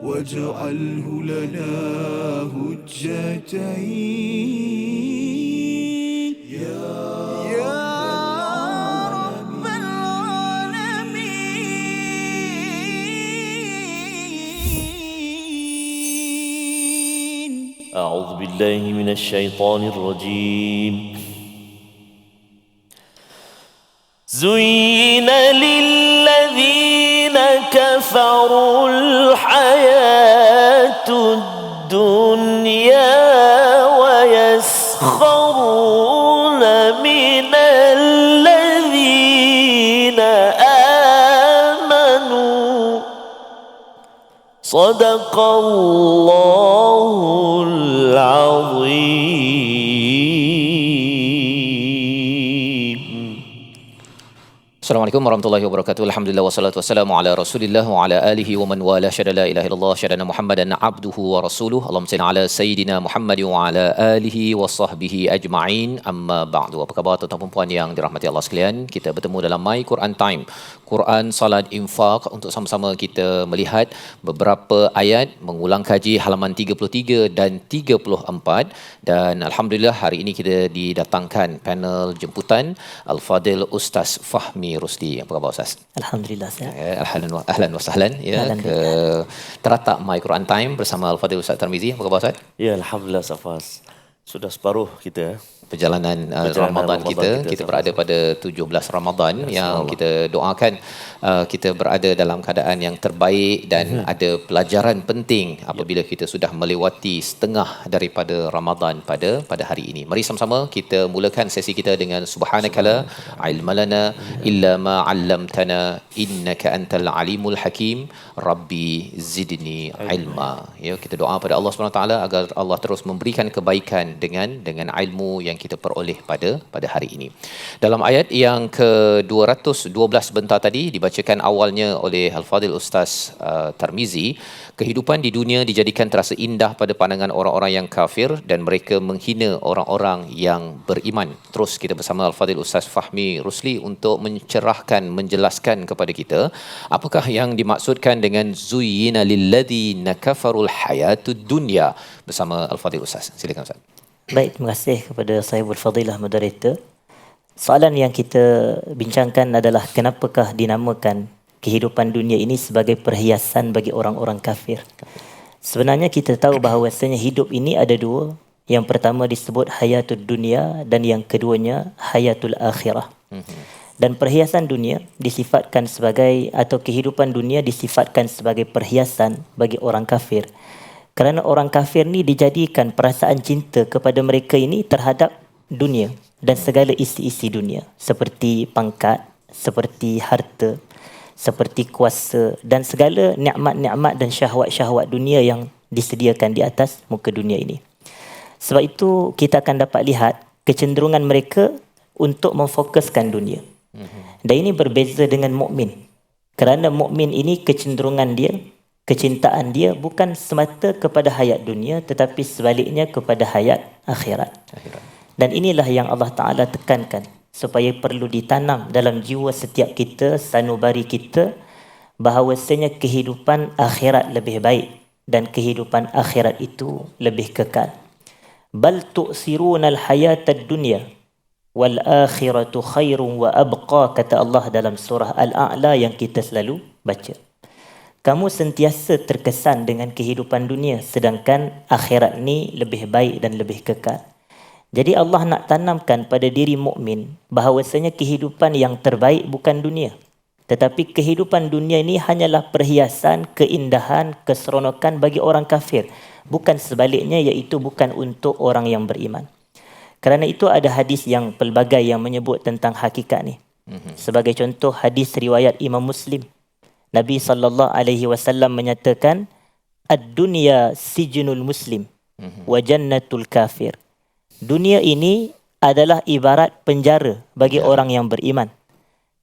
واجعله لنا هجتين يا رب العالمين. أعوذ بالله من الشيطان الرجيم. زين للذين كفروا الحياة الدنيا ويسخرون من الذين آمنوا صدق الله العظيم. Assalamualaikum warahmatullahi wabarakatuh. Alhamdulillah wassalatu wassalamu ala Rasulillah wa ala alihi wa man wala. Syada la ilaha illallah, syadana Muhammadan abduhu wa rasuluhu. Allahumma salli ala sayidina Muhammad wa ala alihi wa sahbihi ajma'in. Amma ba'du. Apa khabar tuan-tuan dan puan yang dirahmati Allah sekalian? Kita bertemu dalam My Quran Time, Quran, Salat, Infak, untuk sama-sama kita melihat beberapa ayat, mengulang kaji halaman 33 dan 34. Dan alhamdulillah hari ini kita didatangkan panel jemputan Al-Fadil Ustaz Fahmi Rusli. Apa khabar Ustaz? Alhamdulillah sihat. Ahlan wa sahlan ya ke teratak My Quran Time bersama Al-Fadil Ustaz Tarmizi. Apa khabar Ustaz? Ya, alhamdulillah Safas. Sudah separuh kita perjalanan Ramadan kita berada pada 17 Ramadan yang kita doakan kita berada dalam keadaan yang terbaik dan ada pelajaran penting apabila kita sudah melewati setengah daripada Ramadan pada hari ini. Mari sama-sama kita mulakan sesi kita dengan subhanakala ilmalana illa ma 'allamtana innaka antal alimul hakim rabbi zidni ilma. Ya, kita doa pada Allah Subhanahu taala agar Allah terus memberikan kebaikan dengan ilmu yang kita peroleh pada hari ini. Dalam ayat yang ke-212 sebentar tadi dibacakan awalnya oleh Al-Fadil Ustaz Tarmizi, kehidupan di dunia dijadikan terasa indah pada pandangan orang-orang yang kafir dan mereka menghina orang-orang yang beriman. Terus kita bersama Al-Fadil Ustaz Fahmi Rusli untuk mencerahkan, menjelaskan kepada kita apakah yang dimaksudkan dengan zuyyina lilladzina kafarul hayatud dunya bersama Al-Fadil Ustaz. Silakan Ustaz. Baik, terima kasih kepada Sahibul Fadilah Moderator. Soalan yang kita bincangkan adalah kenapakah dinamakan kehidupan dunia ini sebagai perhiasan bagi orang-orang kafir. Sebenarnya kita tahu bahawasanya hidup ini ada dua. Yang pertama disebut hayatul dunia dan yang keduanya hayatul akhirah. Dan perhiasan dunia disifatkan sebagai, atau kehidupan dunia disifatkan sebagai perhiasan bagi orang kafir. Kerana orang kafir ni dijadikan perasaan cinta kepada mereka ini terhadap dunia dan segala isi-isi dunia, seperti pangkat, seperti harta, seperti kuasa dan segala nikmat-nikmat dan syahwat-syahwat dunia yang disediakan di atas muka dunia ini. Sebab itu kita akan dapat lihat kecenderungan mereka untuk memfokuskan dunia. Dan ini berbeza dengan mukmin. Kerana mukmin ini kecenderungan dia, kecintaan dia bukan semata kepada hayat dunia tetapi sebaliknya kepada hayat akhirat. Dan inilah yang Allah Ta'ala tekankan supaya perlu ditanam dalam jiwa setiap kita, sanubari kita, bahawasanya kehidupan akhirat lebih baik dan kehidupan akhirat itu lebih kekal. Bal tu'sirunal hayatad dunya wal akhiratu khairun wa abqa, kata Allah dalam surah Al-A'la yang kita selalu baca. Kamu sentiasa terkesan dengan kehidupan dunia sedangkan akhirat ni lebih baik dan lebih kekal. Jadi Allah nak tanamkan pada diri mukmin bahawasanya kehidupan yang terbaik bukan dunia, tetapi kehidupan dunia ini hanyalah perhiasan, keindahan, keseronokan bagi orang kafir, bukan sebaliknya, iaitu bukan untuk orang yang beriman. Kerana itu ada hadis yang pelbagai yang menyebut tentang hakikat ni. Sebagai contoh hadis riwayat Imam Muslim, Nabi SAW menyatakan ad-dunya sijnul muslim wa jannatul kafir. Dunia ini adalah ibarat penjara bagi orang yang beriman,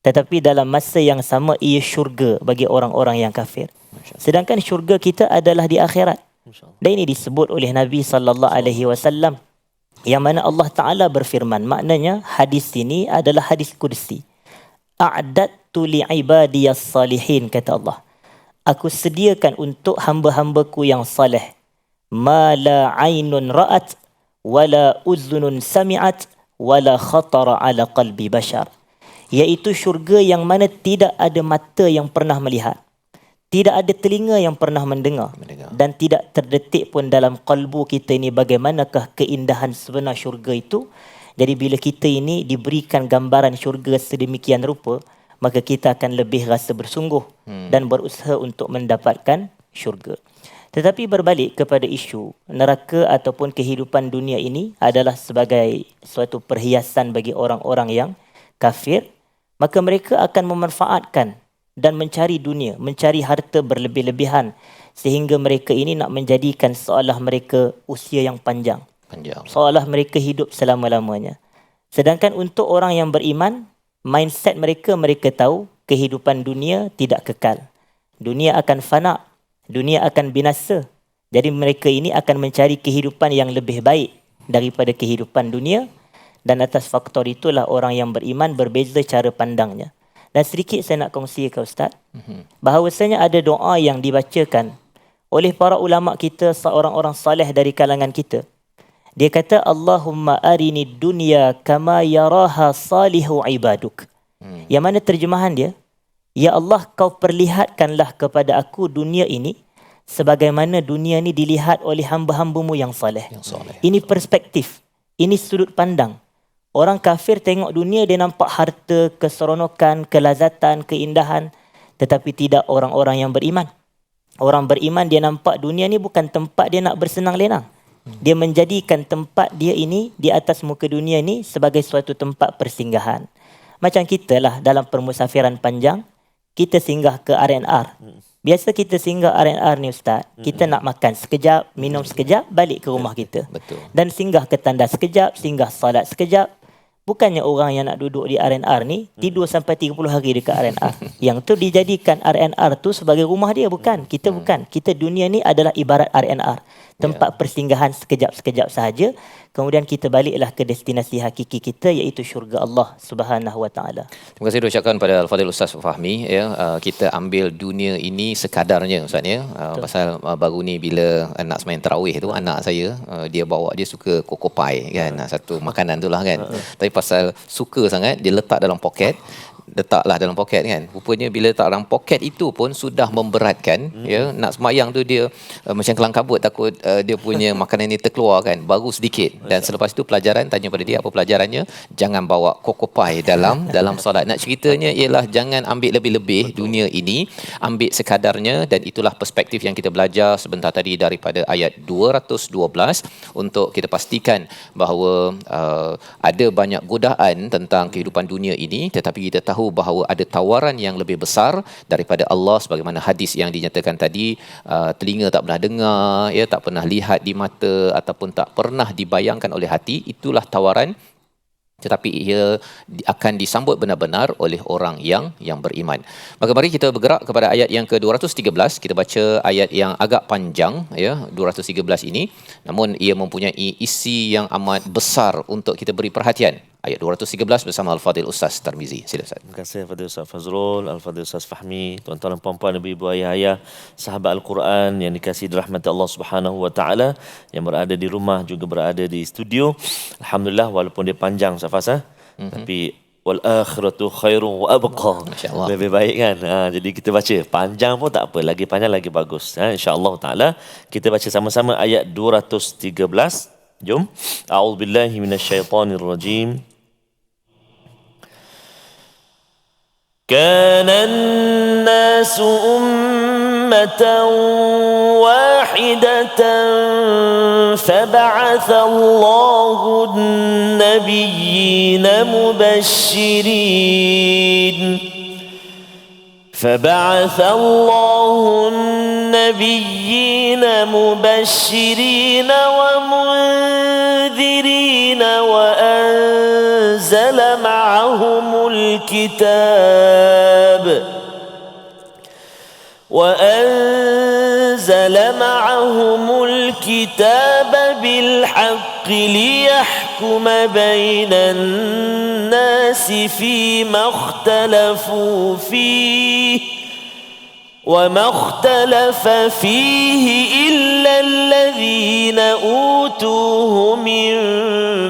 tetapi dalam masa yang sama ia syurga bagi orang-orang yang kafir. Sedangkan syurga kita adalah di akhirat. Dan ini disebut oleh Nabi SAW, yang mana Allah Ta'ala berfirman, maknanya hadis ini adalah hadis kursi. A'dattu li'ibadiyas salihin, kata Allah. aku sediakan untuk hamba-hambaku yang saleh ma la ainun ra'at wala uzunun sami'at wala khatara ala qalbi bashar, iaitu syurga yang mana tidak ada mata yang pernah melihat, tidak ada telinga yang pernah mendengar, dan tidak terdetik pun dalam kalbu kita ini bagaimanakah keindahan sebenar syurga itu. Jadi bila kita ini diberikan gambaran syurga sedemikian rupa, maka kita akan lebih rasa bersungguh dan berusaha untuk mendapatkan syurga. Tetapi berbalik kepada isu neraka ataupun kehidupan dunia ini adalah sebagai suatu perhiasan bagi orang-orang yang kafir, maka mereka akan memanfaatkan dan mencari dunia, mencari harta berlebih-lebihan sehingga mereka ini nak menjadikan seolah mereka usia yang panjang. Seolah mereka hidup selama-lamanya. Sedangkan untuk orang yang beriman, mindset mereka tahu kehidupan dunia tidak kekal. Dunia akan fana, dunia akan binasa. Jadi mereka ini akan mencari kehidupan yang lebih baik daripada kehidupan dunia, dan atas faktor itulah orang yang beriman berbeza cara pandangnya. Dan sedikit saya nak kongsi ke Ustaz, bahawasanya ada doa yang dibacakan oleh para ulama kita, seorang-orang saleh dari kalangan kita. Dia kata, Allahumma arini dunya kama yaraha salihu ibaduk. Yang mana terjemahan dia, ya Allah, kau perlihatkanlah kepada aku dunia ini sebagaimana dunia ini dilihat oleh hamba-hambamu yang saleh. Ini perspektif, ini sudut pandang. Orang kafir tengok dunia, dia nampak harta, keseronokan, kelazatan, keindahan. Tetapi tidak orang-orang yang beriman. Orang beriman dia nampak dunia ni bukan tempat dia nak bersenang lenang. Dia menjadikan tempat dia ini di atas muka dunia ni sebagai suatu tempat persinggahan. Macam kita lah dalam permusafiran panjang, kita singgah ke R&R. Biasa kita singgah R&R ni Ustaz, kita nak makan sekejap, minum sekejap, balik ke rumah kita. Betul. Dan singgah ke tandas sekejap, singgah salat sekejap. Bukannya orang yang nak duduk di R&R ni tidur sampai 30 hari dekat R&R. Yang tu dijadikan R&R tu sebagai rumah dia, bukan. Kita bukan. Kita dunia ni adalah ibarat R&R. Tempat persinggahan sekejap-sekejap sahaja. Kemudian kita baliklah ke destinasi hakiki kita, iaitu syurga Allah Subhanahu Wa Taala. Terima kasih diucapkan pada Al-Fadhil Ustaz Fahmi. Kita ambil dunia ini sekadarnya Ustaz ya. Pasal baru ni bila nak sembang tarawih tu, anak saya dia bawa, dia suka koko pie kan. Satu makanan tu lah kan. Tapi pasal suka sangat, dia letaklah dalam poket kan. Rupanya bila letak dalam poket itu pun sudah memberatkan. Ya, nak semayang tu dia macam kelang kabut, takut dia punya makanan ni terkeluar kan. Baru sedikit. Dan selepas itu pelajaran, tanya pada dia apa pelajarannya, jangan bawa koko pie dalam solat. Nak ceritanya ialah jangan ambil lebih-lebih dunia ini, ambil sekadarnya. Dan itulah perspektif yang kita belajar sebentar tadi daripada ayat 212, untuk kita pastikan bahawa ada banyak godaan tentang kehidupan dunia ini, tetapi kita tahu bahawa ada tawaran yang lebih besar daripada Allah, sebagaimana hadis yang dinyatakan tadi, telinga tak pernah dengar, ya, tak pernah lihat di mata, ataupun tak pernah dibayangkan oleh hati. Itulah tawaran, tetapi ia akan disambut benar-benar oleh orang yang beriman. Maka mari kita bergerak kepada ayat yang ke-213. Kita baca ayat yang agak panjang ya, 213 ini, namun ia mempunyai isi yang amat besar untuk kita beri perhatian. Ayat 213 bersama Al-Fadhil Ustaz Tarmizi. Sila Ustaz. Terima kasih Al-Fadhil Ustaz Fazrul, Al-Fadhil Ustaz Fahmi, tuan-tuan dan puan-puan, ibu-ibu, ayah-ayah, sahabat Al-Quran yang dikasihi dirahmati Allah Subhanahu Wa Taala, yang berada di rumah juga berada di studio. Alhamdulillah, walaupun dia panjang Ustaz Faz, tapi wal akhiratu khairu wa abqa. Lebih baik kan? Jadi kita baca panjang pun tak apa, lagi panjang lagi bagus. Insya-Allah taala kita baca sama-sama ayat 213. Jom. A'udzubillahi minasyaitonirrajim. كان الناس أمة واحدة فبعث الله النبيين مبشرين ومنذرين وأنزل معهم الكتاب بالحق ليحكم بين الناس فيما اختلفوا فيه وما اختلف فيه إلا الذين أوتوه من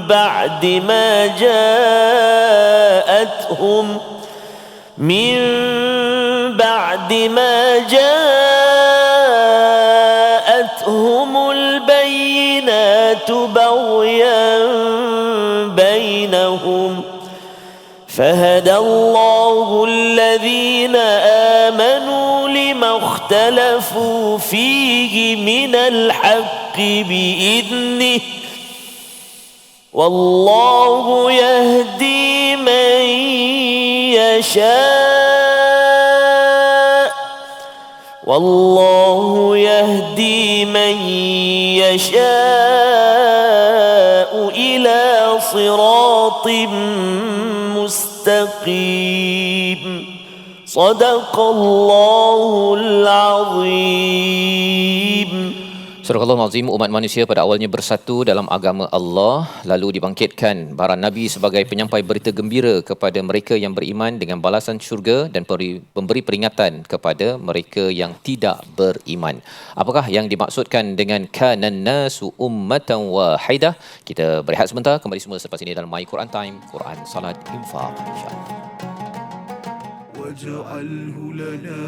بعد ما جاءتهم البينات بغيا بينهم فهدى الله الذين آمنوا لما اختلفوا فيه من الحق بإذنه والله يهدي من يشاء إلى صراط مستقيم صدق الله العظيم. Surah Al-Azim, umat manusia pada awalnya bersatu dalam agama Allah, lalu dibangkitkan para nabi sebagai penyampai berita gembira kepada mereka yang beriman dengan balasan syurga dan memberi peringatan kepada mereka yang tidak beriman. Apakah yang dimaksudkan dengan kanan nasu ummatan wahidah? Kita berehat sebentar, kembali semula selepas ini dalam My Quran Time, Quran, Salat, Infaq, insya-Allah. واجعله لنا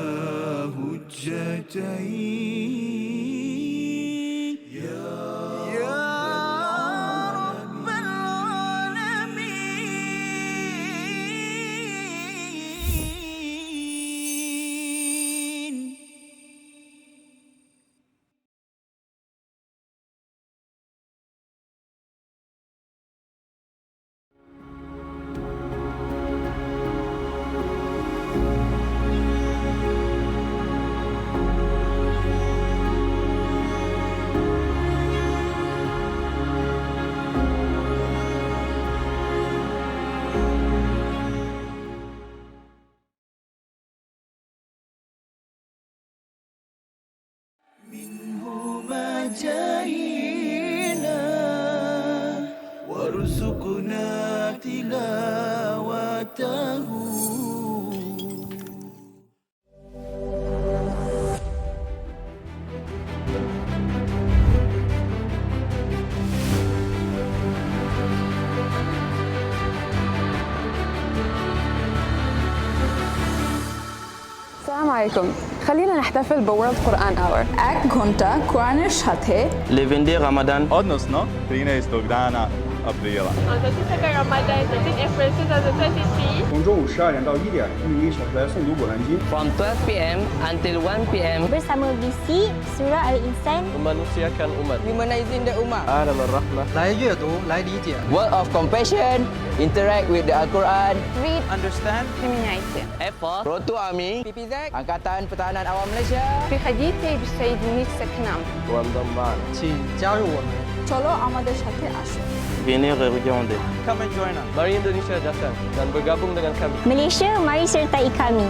هجتين يا رب العالمين. جاهينا وارزقنا تلاوته. السلام عليكم. خلينا نحتفل بورلد قرآن اور 1 ঘন্টা কোরআনের সাথে Levende Ramadan odnosno 13. dana aprila. On the 2nd Ramadan, 13 April 2023. 从中午12点到1点，1小时来诵读古兰经。 from 12 p.m. until 1 p.m. bersama BC Surah Al-Insan memanusiakan umat. Humanizing the Ummah. Adam al-Rahmah. 来阅读，来理解。 Word of compassion, interact with the Al-Quran. Read, Understand. community. Effort, Proto Army, PPZ. Angkatan Pertahanan Awam Malaysia. في حديثي بالسيد منير سكنام. Wamdamban. 请加入我们。 চলো আমাদের সাথে আসো। Venez regarder. Come and join us. Mari Indonesia datang dan bergabung dengan kami. Malaysia, mari sertai kami.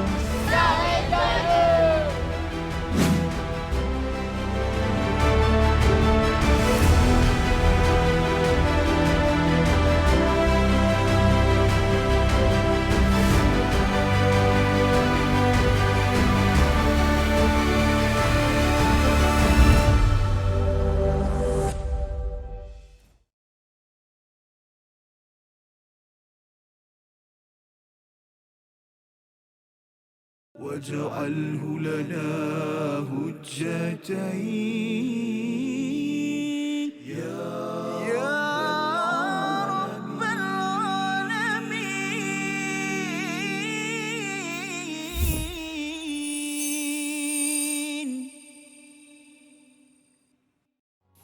واجعله لنا هجتين يا رب العالمين.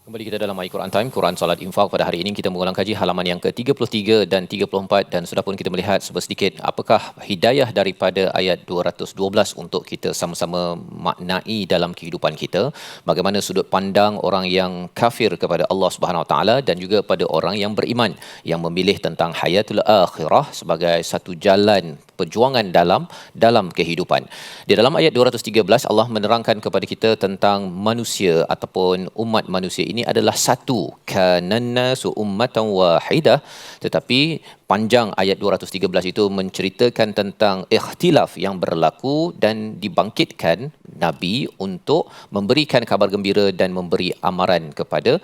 Kembali kita dalam My Quran Time, Quran, Salat, Infaq. Pada hari ini kita mengulang kaji halaman yang ke-33 dan 34 dan sudah pun kita melihat sedikit apakah hidayah daripada ayat 212 untuk kita sama-sama maknai dalam kehidupan kita. Bagaimana sudut pandang orang yang kafir kepada Allah Subhanahu Wa Taala dan juga pada orang yang beriman yang memilih tentang hayatul akhirah sebagai satu jalan perjuangan dalam kehidupan. Di dalam ayat 213 Allah menerangkan kepada kita tentang manusia ataupun umat manusia ini ini adalah satu. Kanannasu ummatan wahidah. Tetapi panjang ayat 213 itu menceritakan tentang ikhtilaf yang berlaku dan dibangkitkan Nabi untuk memberikan kabar gembira dan memberi amaran kepada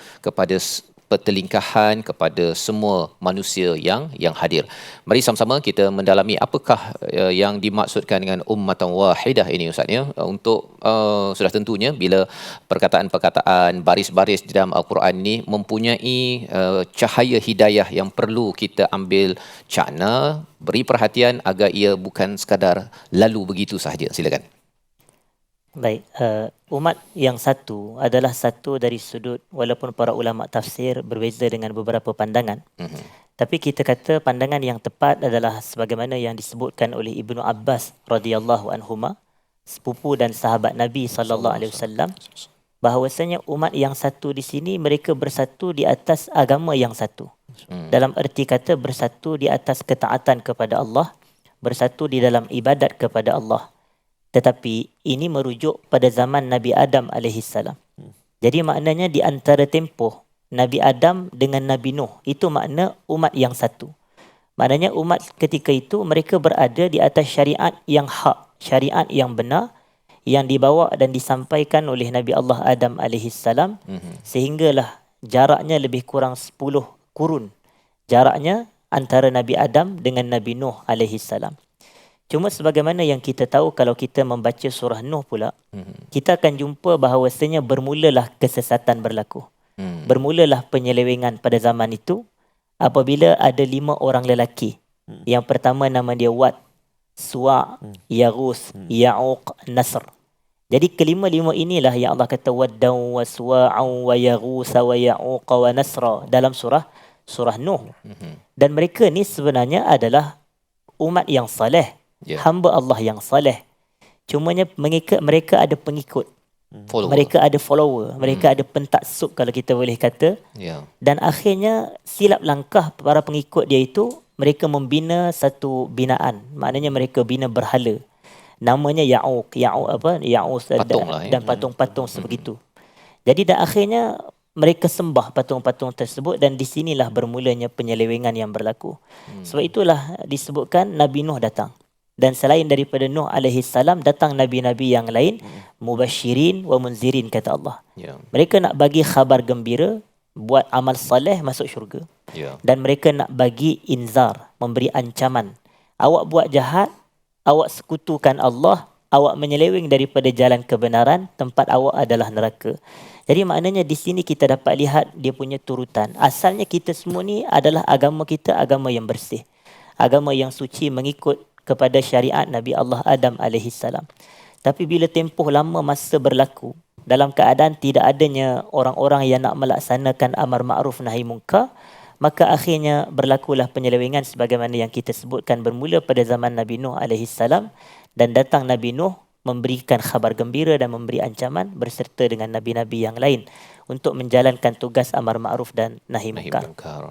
pertelingkahan kepada semua manusia yang hadir. Mari sama-sama kita mendalami apakah yang dimaksudkan dengan ummatan wahidah ini Ustaz ya. Untuk sudah tentunya bila perkataan-perkataan baris-baris di dalam Al-Quran ini mempunyai cahaya hidayah yang perlu kita ambil cakna, beri perhatian agar ia bukan sekadar lalu begitu sahaja. Silakan. Baik, umat yang satu adalah satu dari sudut, walaupun para ulama tafsir berbeza dengan beberapa pandangan. Tapi kita kata pandangan yang tepat adalah sebagaimana yang disebutkan oleh Ibnu Abbas radhiyallahu anhuma, sepupu dan sahabat Nabi sallallahu alaihi wasallam, bahawasanya umat yang satu di sini mereka bersatu di atas agama yang satu. Dalam erti kata bersatu di atas ketaatan kepada Allah, bersatu di dalam ibadat kepada Allah. Tetapi ini merujuk pada zaman Nabi Adam alaihissalam. Jadi maknanya di antara tempoh Nabi Adam dengan Nabi Nuh, itu makna umat yang satu. Maknanya umat ketika itu mereka berada di atas syariat yang hak, syariat yang benar, yang dibawa dan disampaikan oleh Nabi Allah Adam alaihissalam, sehinggalah jaraknya lebih kurang 10 kurun. Jaraknya antara Nabi Adam dengan Nabi Nuh alaihissalam. Cuma sebagaimana yang kita tahu kalau kita membaca surah Nuh pula, kita akan jumpa bahawasanya bermulalah kesesatan berlaku. Bermulalah penyelewengan pada zaman itu apabila ada 5 orang lelaki. Yang pertama nama dia Wad, Suwa', Yaghus, Ya'uq, Nasr. Jadi kelima-lima inilah yang Allah kata Waddan wa Suwa'an wa Yaghus wa Ya'uq wa Nasra dalam surah Nuh. Dan mereka ni sebenarnya adalah umat yang saleh. Hamba Allah yang saleh. Cumanya mereka ada pengikut. Mereka ada follower. Mereka ada pentaksub kalau kita boleh kata. Dan akhirnya silap langkah para pengikut dia itu, mereka membina satu binaan. Maknanya mereka bina berhala. Namanya Ya'uq. Ya'us dan patung-patung sebegitu. Jadi dan akhirnya mereka sembah patung-patung tersebut dan di sinilah bermulanya penyelewengan yang berlaku. Sebab itulah disebutkan Nabi Nuh datang. Dan selain daripada Nuh alaihissalam datang nabi-nabi yang lain, mubasyirin wa munzirin kata Allah. Mereka nak bagi khabar gembira, buat amal saleh masuk syurga. Dan mereka nak bagi inzar, memberi ancaman. Awak buat jahat, awak sekutukan Allah, awak menyeleweng daripada jalan kebenaran, tempat awak adalah neraka. Jadi maknanya di sini kita dapat lihat dia punya turutan. Asalnya kita semua ni adalah agama kita, agama yang bersih. Agama yang suci mengikut kepada syariat Nabi Allah Adam alaihissalam. Tapi bila tempoh lama masa berlaku, dalam keadaan tidak adanya orang-orang yang nak melaksanakan amar ma'ruf nahi munkar, maka akhirnya berlakulah penyelewengan sebagaimana yang kita sebutkan bermula pada zaman Nabi Nuh alaihissalam, dan datang Nabi Nuh memberikan khabar gembira dan memberi ancaman berserta dengan nabi-nabi yang lain untuk menjalankan tugas amar ma'ruf dan nahi munkar.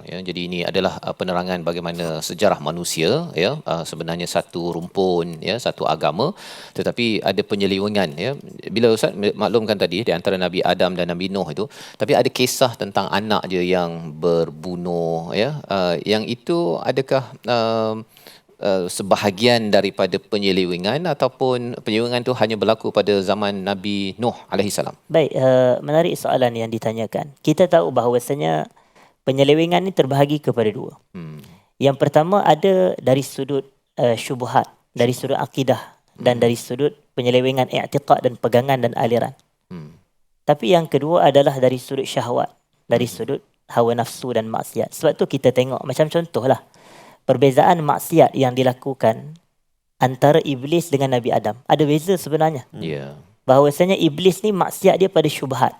Ya, jadi ini adalah penerangan bagaimana sejarah manusia ya, sebenarnya satu rumpun ya, satu agama, tetapi ada penyelewengan ya. Bila Ustaz maklumkan tadi di antara Nabi Adam dan Nabi Nuh itu, tapi ada kisah tentang anak dia yang berbunuh ya, yang itu adakah sebahagian daripada penyelewengan ataupun penyelewengan itu hanya berlaku pada zaman Nabi Nuh alaihissalam? Baik, menarik soalan yang ditanyakan. Kita tahu bahawasanya penyelewengan ini terbahagi kepada 2. Yang pertama ada dari sudut syubhat, dari sudut akidah dan dari sudut penyelewengan i'tiqad dan pegangan dan aliran. Tapi yang kedua adalah dari sudut syahwat, dari sudut hawa nafsu dan maksiat. Sebab tu kita tengok macam contohlah perbezaan maksiat yang dilakukan antara iblis dengan Nabi Adam. Ada beza sebenarnya. Bahawasanya iblis ni maksiat dia pada syubhat.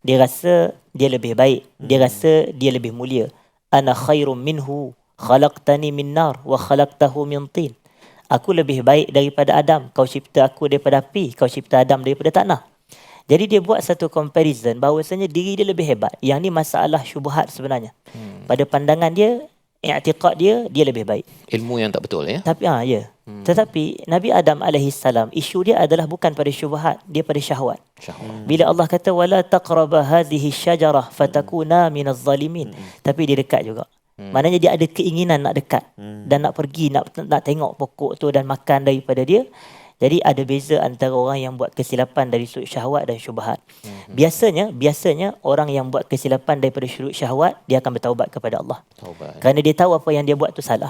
Dia rasa dia lebih baik. Dia rasa dia lebih mulia. Ana khairum minhu khalaqtani min nar wa khalaqtahu min tin. Aku lebih baik daripada Adam. Kau cipta aku daripada api. Kau cipta Adam daripada tanah. Jadi dia buat satu comparison bahawasanya diri dia lebih hebat. Yang ni masalah syubhat sebenarnya. Pada pandangan dia, i'tiqad dia lebih baik. Ilmu yang tak betul ya. Tapi Tetapi Nabi Adam alaihissalam, isu dia adalah bukan pada syubhat, dia pada syahwat. Bila Allah kata wala taqraba hadhihi syajarah fatakuna minaz zalimin, tapi dia dekat juga. Maknanya dia ada keinginan nak dekat dan nak pergi, nak tengok pokok tu dan makan daripada dia. Jadi ada beza antara orang yang buat kesilapan dari sudut syahwat dan syubhat. Biasanya orang yang buat kesilapan daripada sudut syahwat, dia akan bertaubat kepada Allah. Kerana dia tahu apa yang dia buat tu salah.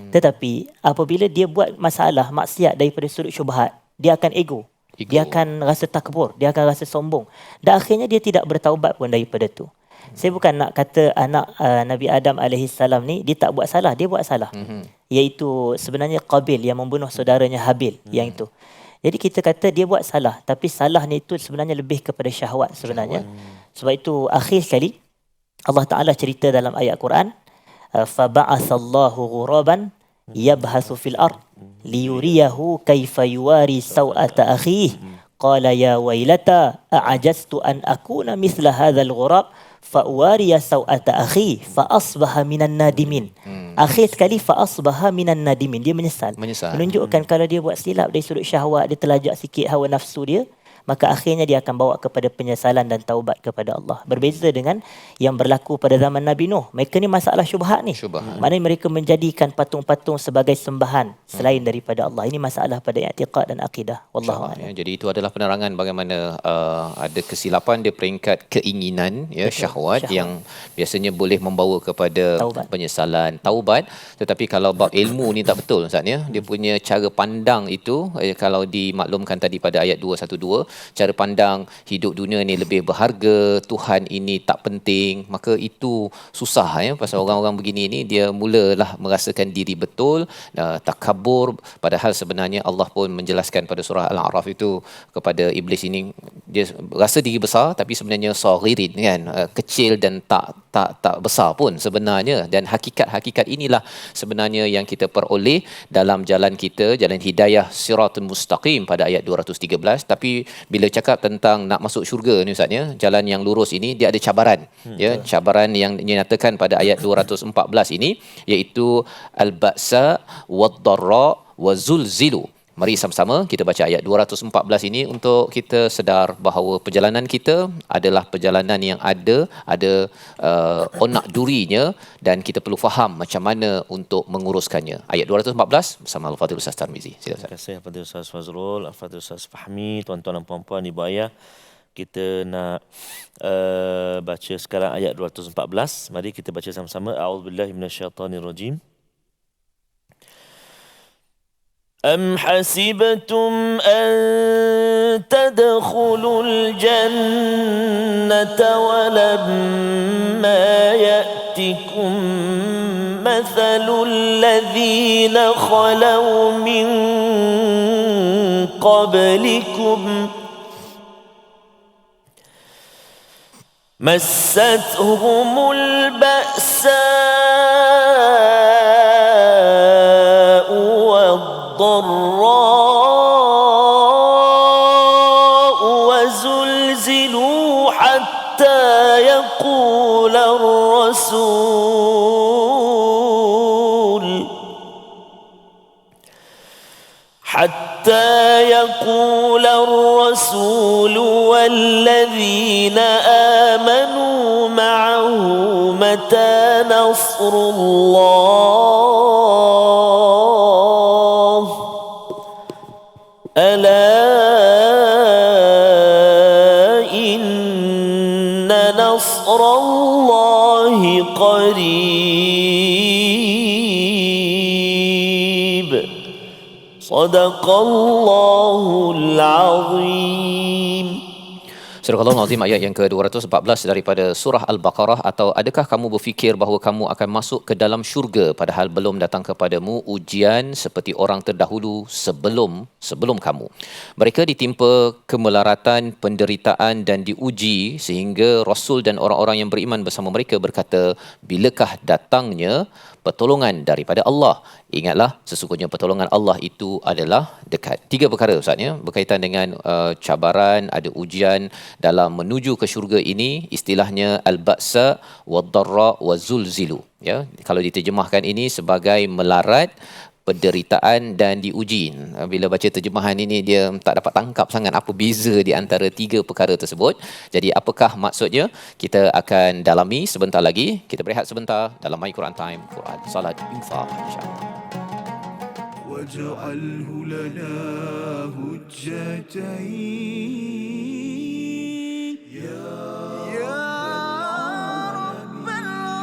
Tetapi apabila dia buat masalah maksiat daripada sudut syubhat, dia akan ego. Dia akan rasa takbur, dia akan rasa sombong. Dan akhirnya dia tidak bertaubat pun daripada tu. Saya bukan nak kata anak Nabi Adam alaihissalam ni dia tak buat salah, dia buat salah. Iaitu sebenarnya Qabil yang membunuh saudaranya Habil yang itu. Jadi kita kata dia buat salah, tapi salah ni itu sebenarnya lebih kepada syahwat sebenarnya. Sebab itu akhir sekali Allah Taala cerita dalam ayat Quran, fa ba'atsallahu ghuraban yabhasu fil ard liyuriyahu kaifa yuwari sawata akhihi qala ya wailata a'ajaztu an akuna mithla hadzal ghurab fa'wariya sawata akhi fa asbaha minan nadimin. Akhir sekali fa asbaha minan nadimin, dia menyesal. Menunjukkan kalau dia buat silap dari sudut syahwat, dia terlajak sikit hawa nafsu dia, maka akhirnya dia akan bawa kepada penyesalan dan taubat kepada Allah. Berbeza dengan yang berlaku pada zaman Nabi Nuh. Mereka ni masalah syubhat ni. Maknanya mereka menjadikan patung-patung sebagai sembahan selain daripada Allah. Ini masalah pada i'tiqad dan akidah. Wallahu a'lam. Jadi itu adalah penerangan bagaimana ada kesilapan di peringkat keinginan, syahwat yang biasanya boleh membawa kepada penyesalan, taubat. Tetapi kalau bab ilmu ni tak betul Ustaz ya. Dia punya cara pandang itu kalau dimaklumkan tadi pada ayat 212, cara pandang hidup dunia ni lebih berharga, Tuhan ini tak penting, maka itu susah pasal orang-orang begini ni dia mulalah merasakan diri betul, takabur, padahal sebenarnya Allah pun menjelaskan pada surah Al-A'raf itu kepada iblis ini, dia rasa diri besar tapi sebenarnya saghirin kan, kecil dan tak besar pun sebenarnya. Dan hakikat inilah sebenarnya yang kita peroleh dalam jalan kita, jalan hidayah siratul mustaqim pada ayat 213. Tapi bila cakap tentang nak masuk syurga ni Ustaz ya, jalan yang lurus ini dia ada cabaran. Cabaran yang dinyatakan pada ayat 214 ini iaitu al-ba'sa wad-dharra wa zulzilu. Mari sama-sama kita baca ayat 214 ini untuk kita sedar bahawa perjalanan kita adalah perjalanan yang ada onak durinya dan kita perlu faham macam mana untuk menguruskannya. Ayat 214 bersama Al-Fadhil Ustaz Tarmizi. Silakan. Terima kasih Al-Fadhil Ustaz Fazrul, Al-Fadhil Ustaz Fahmi, tuan-tuan dan puan-puan, ibu ayah. Kita nak baca sekarang ayat 214. Mari kita baca sama-sama. A'udzubillahi minasyaitonirrajim. أم حسبتم أن تدخلوا الجنة ولما يأتكم مثل الذين خلوا من قبلكم مستهم البأساء والضراء وزلزلوا حتى يقول الرسول والذين آمنوا معه متى نصر الله ألا إن نصر الله قريب صدق الله العظيم. Surah Al-Azim ayat yang ke-214 daripada surah Al-Baqarah. Atau adakah kamu berfikir bahawa kamu akan masuk ke dalam syurga padahal belum datang kepadamu ujian seperti orang terdahulu sebelum kamu. Mereka ditimpa kemelaratan, penderitaan dan diuji sehingga Rasul dan orang-orang yang beriman bersama mereka berkata, bilakah datangnya pertolongan daripada Allah? Ingatlah, sesungguhnya pertolongan Allah itu adalah dekat. 3 perkara Ustaz ya, berkaitan dengan cabaran, ada ujian dalam menuju ke syurga ini. Istilahnya al-ba'sa wad-dharra wa zulzilu ya. Kalau diterjemahkan ini sebagai melarat, penderitaan dan diuji. Bila baca terjemahan ini dia tak dapat tangkap sangat apa beza di antara tiga perkara tersebut. Jadi apakah maksudnya? Kita akan dalami sebentar lagi. Kita berehat sebentar dalam My Quran Time, Quran Salat Infaq, insya-Allah. واجعله لنا هجتين يا رب العالمين.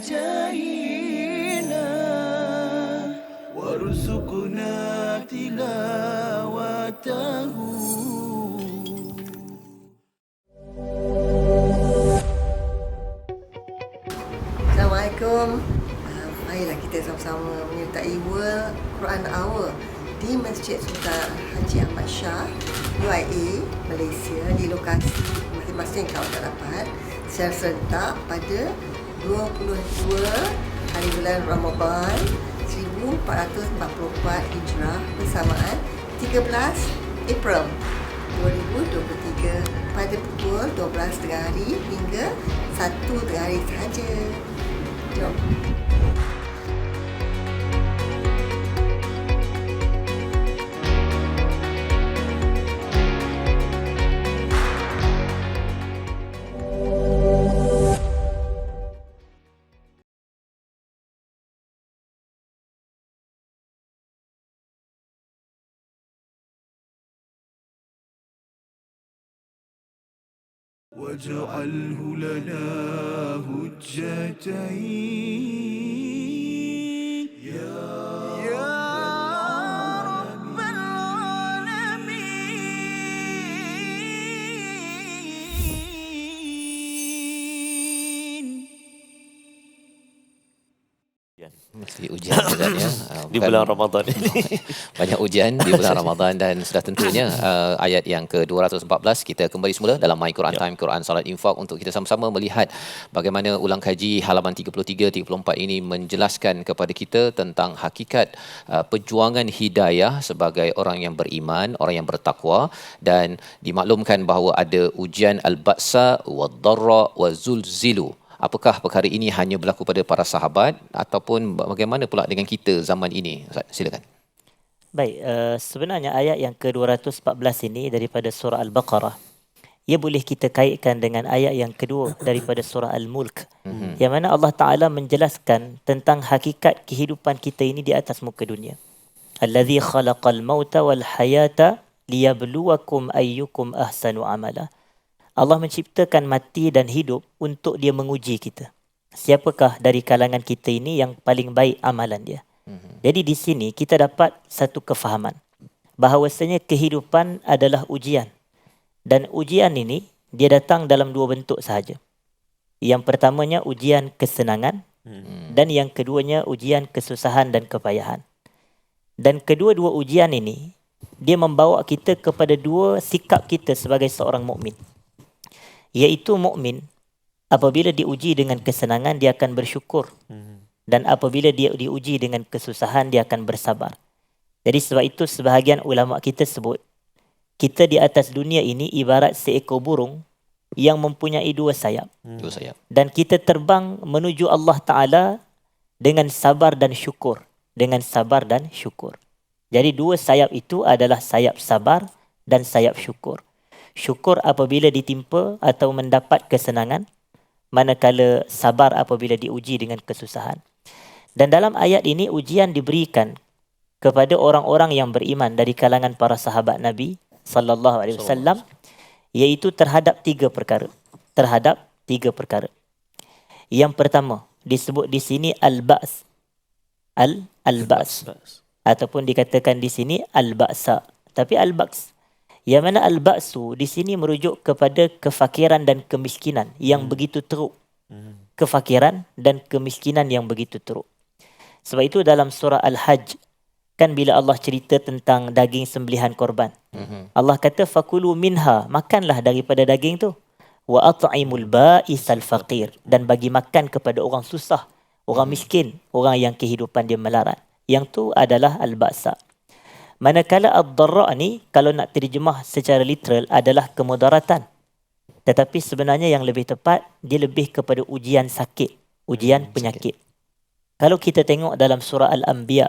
جاهينا وارزقنا تلاوته. Assalamualaikum. Marilah kita sama-sama menyertai World Quran Hour di Masjid Sultan Haji Ahmad Shah, UIA, Malaysia, di lokasi masing-masing kalau tak dapat, secara serentak pada 22 hari bulan Ramadan 1444 Hijrah bersamaan 13 April 2023 pada pukul 12 tengah hari hingga 1 tengah hari sahaja. Jom. واجعله لنا هجتين يا رب العالمين. Mesti ujian juga ya. Di bulan Ramadan ini. Banyak ujian di bulan Ramadan dan sudah tentunya ayat yang ke-214 kita kembali semula dalam My Quran Time, Quran Salat Infaq untuk kita sama-sama melihat bagaimana ulang kaji halaman 33-34 ini menjelaskan kepada kita tentang hakikat perjuangan hidayah sebagai orang yang beriman, orang yang bertakwa, dan dimaklumkan bahawa ada ujian al-ba'sa wad-dharra wazulzilu. Apakah perkara ini hanya berlaku pada para sahabat ataupun bagaimana pula dengan kita zaman ini? Ustaz, silakan. Baik, sebenarnya ayat yang ke-214 ini daripada surah Al-Baqarah, ia boleh kita kaitkan dengan ayat yang kedua daripada surah Al-Mulk, yang mana Allah Ta'ala menjelaskan tentang hakikat kehidupan kita ini di atas muka dunia. Allazi khalaqal mauta wal hayata liyabluwakum ayyukum ahsanu amala. Allah menciptakan mati dan hidup untuk dia menguji kita. Siapakah dari kalangan kita ini yang paling baik amalan dia? Jadi di sini kita dapat satu kefahaman bahawasanya kehidupan adalah ujian. Dan ujian ini dia datang dalam dua bentuk sahaja. Yang pertamanya ujian kesenangan dan yang keduanya ujian kesusahan dan kepayahan. Dan kedua-dua ujian ini dia membawa kita kepada dua sikap kita sebagai seorang mukmin. Iaitu mukmin apabila diuji dengan kesenangan dia akan bersyukur, dan apabila dia diuji dengan kesusahan dia akan bersabar. Jadi sebab itu sebahagian ulama kita sebut kita di atas dunia ini ibarat seekor burung yang mempunyai dua sayap. Dua sayap. Dan kita terbang menuju Allah Ta'ala dengan sabar dan syukur. Dengan sabar dan syukur. Jadi dua sayap itu adalah sayap sabar dan sayap syukur. syukur apabila ditimpa atau mendapat kesenangan, manakala sabar apabila diuji dengan kesusahan. Dan dalam ayat ini ujian diberikan kepada orang-orang yang beriman dari kalangan para sahabat Nabi sallallahu alaihi wasallam, iaitu terhadap tiga perkara. Yang pertama disebut di sini al-ba's. Al-ba's ataupun dikatakan di sini al-ba'sa. Tapi al-ba's, yang mana al-ba'su di sini merujuk kepada kefakiran dan kemiskinan yang begitu teruk. Kefakiran dan kemiskinan yang begitu teruk. Sebab itu dalam surah Al-Hajj, kan bila Allah cerita tentang daging sembelihan korban, Allah kata fakulu minha, makanlah daripada daging tu, wa at'imul ba'isal faqir, dan bagi makan kepada orang susah, orang miskin, orang yang kehidupan dia melarat. Yang tu adalah al-ba'sa. Manakala ad-dharra ni kalau nak terjemah secara literal adalah kemudaratan. Tetapi sebenarnya yang lebih tepat, dia lebih kepada ujian sakit, ujian penyakit. Kalau kita tengok dalam surah Al-Anbiya,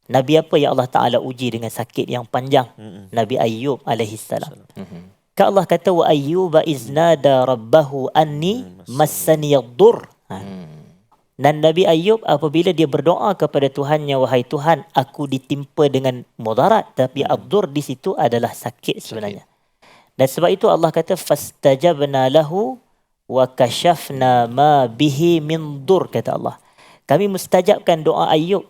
Nabi apa yang Allah Ta'ala uji dengan sakit yang panjang? Nabi Ayyub alaihissalam. Kan Allah kata, wa ayyuba iznada rabbahu anni massaniyad-dur. Dan Nabi Ayyub apabila dia berdoa kepada Tuhannya, wahai Tuhan, aku ditimpa dengan mudarat, tapi ad-dur di situ adalah sakit sebenarnya. Dan sebab itu Allah kata fastajabna lahu wa kashafna ma bihi min dur, kata Allah. Kami mustajabkan doa Ayyub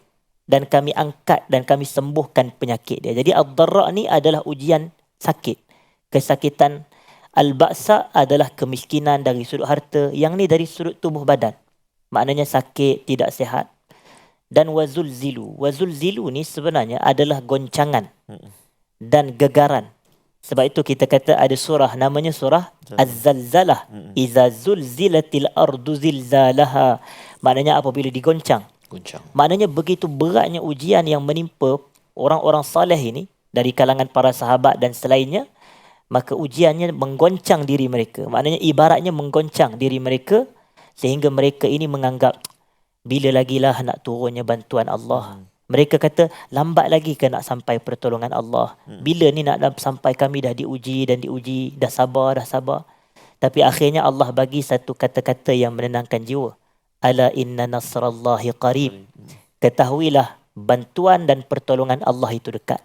dan kami angkat dan kami sembuhkan penyakit dia. Jadi ad-dharra ni adalah ujian sakit, kesakitan. Al-ba'sa adalah kemiskinan dari sudut harta, yang ni dari sudut tubuh badan. Maknanya sakit, tidak sihat. Dan wazulzilu. Wazulzilu ni sebenarnya adalah goncangan dan gegaran. Sebab itu kita kata ada surah namanya surah Az-Zalzalah. Iza zulzilatil ardu zilzalaha. Maknanya apabila digoncang. Maknanya begitu beratnya ujian yang menimpa orang-orang saleh ini dari kalangan para sahabat dan selainnya, maka ujiannya menggoncang diri mereka. Maknanya ibaratnya menggoncang diri mereka sehingga mereka ini menganggap bila lagilah nak turunnya bantuan Allah. Mereka kata lambat lagi ke nak sampai pertolongan Allah. Bila ni nak sampai kami dah diuji dan diuji, dah sabar. Tapi akhirnya Allah bagi satu kata-kata yang menenangkan jiwa. Ala inna nasrallahi qarib. Ketahuilah bantuan dan pertolongan Allah itu dekat.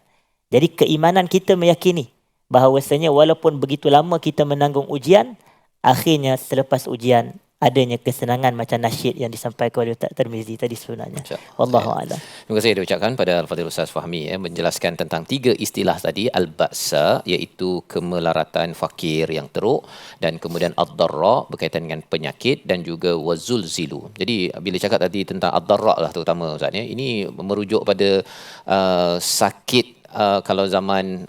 Jadi keimanan kita meyakini bahawasanya walaupun begitu lama kita menanggung ujian, akhirnya selepas ujian adanya kesenangan macam nasyid yang disampaikan oleh Ustaz Tirmizi tadi sebenarnya. Wallahu a'lam. Terima kasih diucapkan pada Al-Fadhil Ustaz Fahmi menjelaskan tentang tiga istilah tadi, al-ba'sa iaitu kemelaratan fakir yang teruk, dan kemudian ad-dharra berkaitan dengan penyakit, dan juga wazulzilu. Jadi bila cakap tadi tentang ad-dharra lah terutama Ustaz ya, ini merujuk pada sakit. Kalau zaman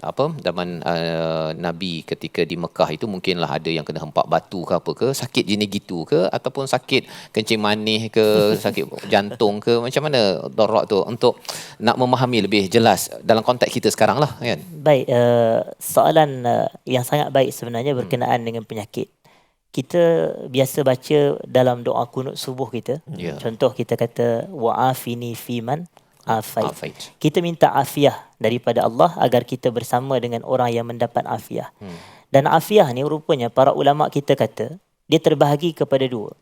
Nabi ketika di Mekah itu mungkinlah ada yang kena hempak batu ke apa ke, sakit jenis gitu ke, ataupun sakit kencing manis ke, sakit jantung ke, macam mana darat tu, untuk nak memahami lebih jelas dalam konteks kita sekarang lah kan. Baik, soalan yang sangat baik sebenarnya berkenaan dengan penyakit. Kita biasa baca dalam doa kunut subuh kita. Contoh kita kata wa'afini fiman afait. Kita minta afiah daripada Allah agar kita bersama dengan orang yang mendapat afiah. Dan afiah ni rupanya para ulama kita kata dia terbahagi kepada dua.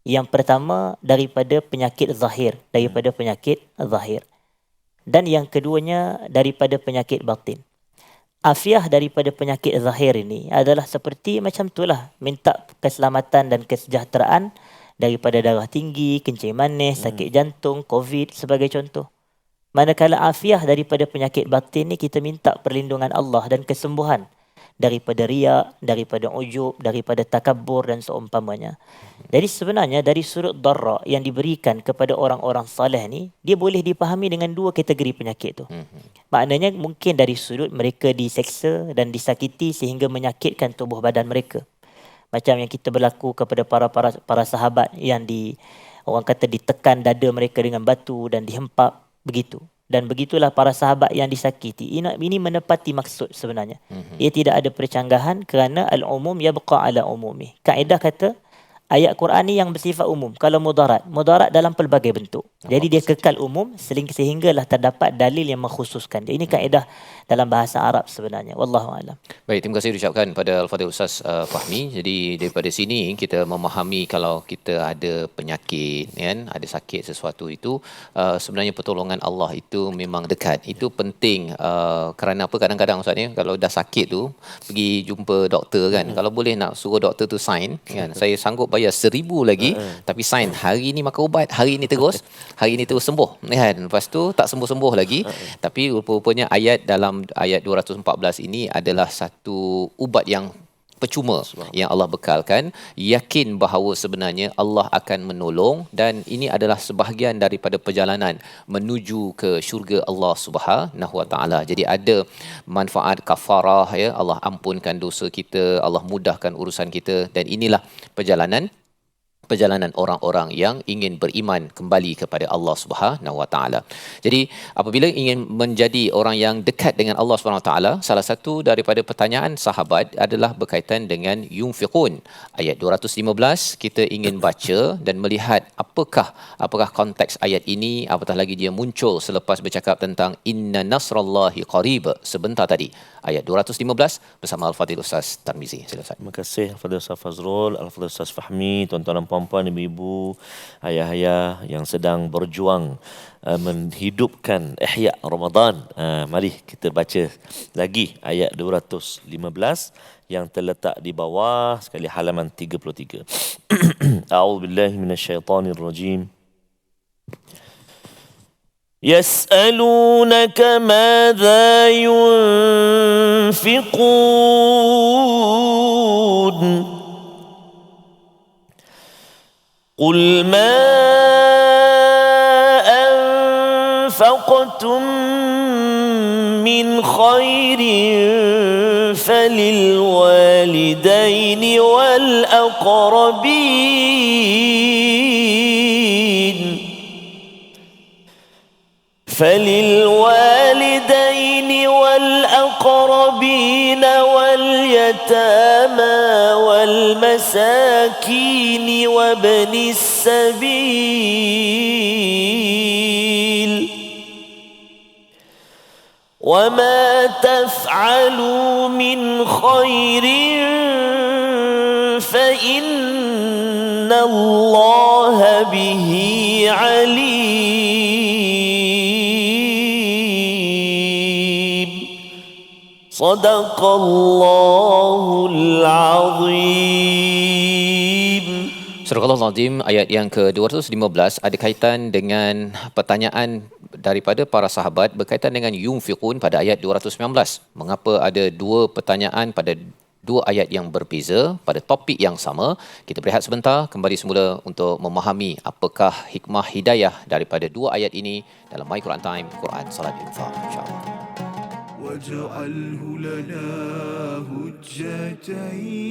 Yang pertama daripada penyakit zahir, dan yang keduanya daripada penyakit batin. Afiah daripada penyakit zahir ini adalah seperti macam itulah, minta keselamatan dan kesejahteraan daripada darah tinggi, kencing manis, sakit jantung, COVID sebagai contoh. Manakala afiah daripada penyakit batin ni kita minta perlindungan Allah dan kesembuhan daripada riak, daripada ujub, daripada takabbur dan seumpamanya. Jadi sebenarnya dari sudut dharra yang diberikan kepada orang-orang saleh ni, dia boleh dipahami dengan dua kategori penyakit tu. Maknanya mungkin dari sudut mereka diseksa dan disakiti sehingga menyakitkan tubuh badan mereka. Macam yang kita berlaku kepada para sahabat yang orang kata ditekan dada mereka dengan batu dan dihempap. Begitu. Dan begitulah para sahabat yang disakiti. Ini menepati maksud sebenarnya. Ia tidak ada percanggahan kerana al-umum yabqa ala umumi. Kaedah kata ayat Quran ni yang bersifat umum. Kalau mudarat dalam pelbagai bentuk. Jadi dia kekal umum sehinggalah terdapat dalil yang mengkhususkan dia. Ini kaedah dalam bahasa Arab sebenarnya. Wallahu a'lam. Baik, terima kasih diucapkan pada Al-Fadhil Ustaz Fahmi. Jadi daripada sini kita memahami kalau kita ada penyakit, kan, ada sakit sesuatu itu, sebenarnya pertolongan Allah itu memang dekat. Itu penting kerana apa, kadang-kadang Ustaz ni kalau dah sakit tu pergi jumpa doktor kan. Kalau boleh nak suruh doktor tu sign kan. Saya sanggup bayar 1,000 lagi tapi sign hari ni makan ubat, hari ni terus sembuh kan. Lepas tu tak sembuh-sembuh lagi tapi rupa-rupanya ayat dalam ayat 214 ini adalah satu ubat yang percuma yang Allah bekalkan. Yakin bahawa sebenarnya Allah akan menolong dan ini adalah sebahagian daripada perjalanan menuju ke syurga Allah Subhanahu Wa Taala. Jadi ada manfaat kafarah, ya, Allah ampunkan dosa kita, Allah mudahkan urusan kita, dan inilah perjalanan orang-orang yang ingin beriman kembali kepada Allah Subhanahu Wa Taala. Jadi apabila ingin menjadi orang yang dekat dengan Allah Subhanahu Wa Taala, salah satu daripada pertanyaan sahabat adalah berkaitan dengan yunfiqun. Ayat 215 kita ingin baca dan melihat apakah konteks ayat ini, apatah lagi dia muncul selepas bercakap tentang inna nasrallahi qarib sebentar tadi. Ayat 215 bersama Al-Fadhil Ustaz Tarmizi. Silakan. Terima kasih Al-Fadhil Ustaz Fazrul, Al-Fadhil Ustaz Fahmi, tuan-tuan dan puan-puan, ibu-ibu, ayah-ayah yang sedang berjuang menghidupkan ihya Ramadan. Mari kita baca lagi ayat 215 yang terletak di bawah sekali halaman 33. A'udzubillahi minasyaitonirrajim. يسألونك ماذا ينفقون قل ما أنفقتم من خير فللوالدين والأقربين واليتامى والمساكين وابن السبيل وما تفعلوا من خير فإن الله به عليم. صدق الله العظيم. Surah Al-Azim ayat yang ke-215 ada kaitan dengan pertanyaan daripada para sahabat berkaitan dengan yunfiqun pada ayat 219. Mengapa ada dua pertanyaan pada dua ayat yang berbeza pada topik yang sama? Kita berehat sebentar, kembali semula untuk memahami apakah hikmah hidayah daripada dua ayat ini dalam My Quran Time, Quran Salat Infaq, insya-Allah. Waj'alhu lana hujjatain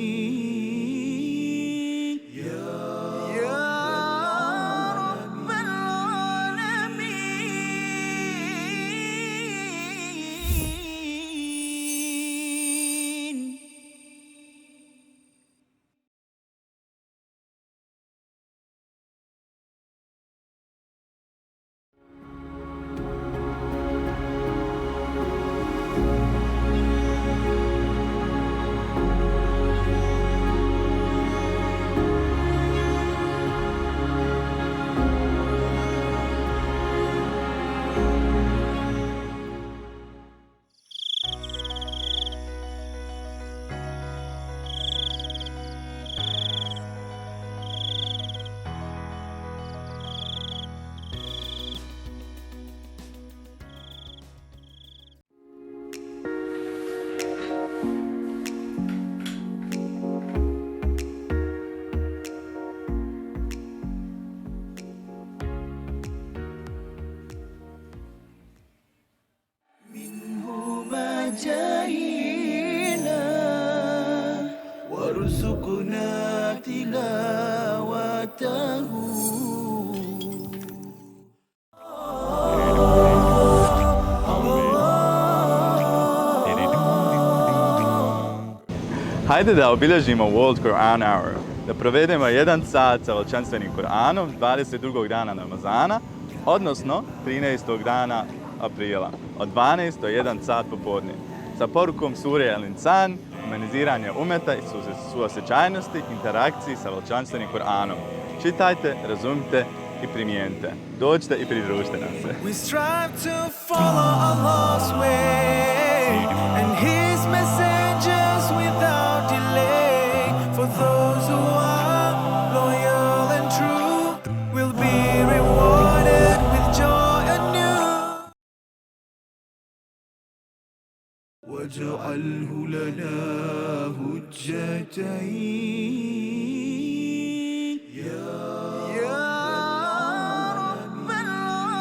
جاهينا وارزقنا تلاوته. Hi there, Bilajima World Quran Hour. da provedemo 1 sat sa veličanstvenim Kur'anom 22. dana Ramazana, odnosno 13. dana aprila, od 12 do 1 sat popodne, sa porukom sure Al-Insan, humaniziranja umeta i suosjećajnosti, interakciji sa veličanstvenim Kur'anom. Čitajte, razumite i primijenite. Dođite i pridružite nam se. We strive to follow Allah's way and His messengers without delay. For those who are loyal and true will be rewarded with joy anew. واجعله لنا هجتين يا رب العالمين.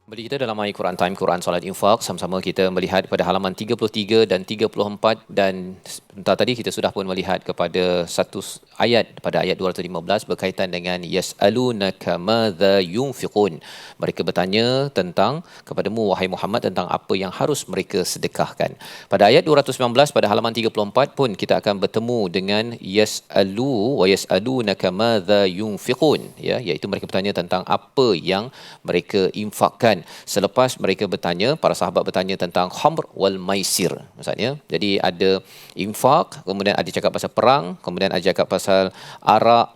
Kembali kita dalam My Quran Time, Quran Salat Infak. Sama-sama kita melihat pada halaman 33 dan 34, dan sebentar tadi kita sudah pun melihat kepada satu ayat, pada ayat 215 berkaitan dengan yas'alunaka madza yunfiqun. Mereka bertanya tentang kepadamu wahai Muhammad tentang apa yang harus mereka sedekahkan. Pada ayat 219 pada halaman 34 pun kita akan bertemu dengan yas'alu wa yas'alunaka madza yunfiqun, ya, iaitu mereka bertanya tentang apa yang mereka infakkan. Selepas mereka bertanya, para sahabat bertanya tentang khamr wal maisir, maksudnya. Jadi ada infak, kemudian ada cakap pasal perang, kemudian ada cakap pasal arak,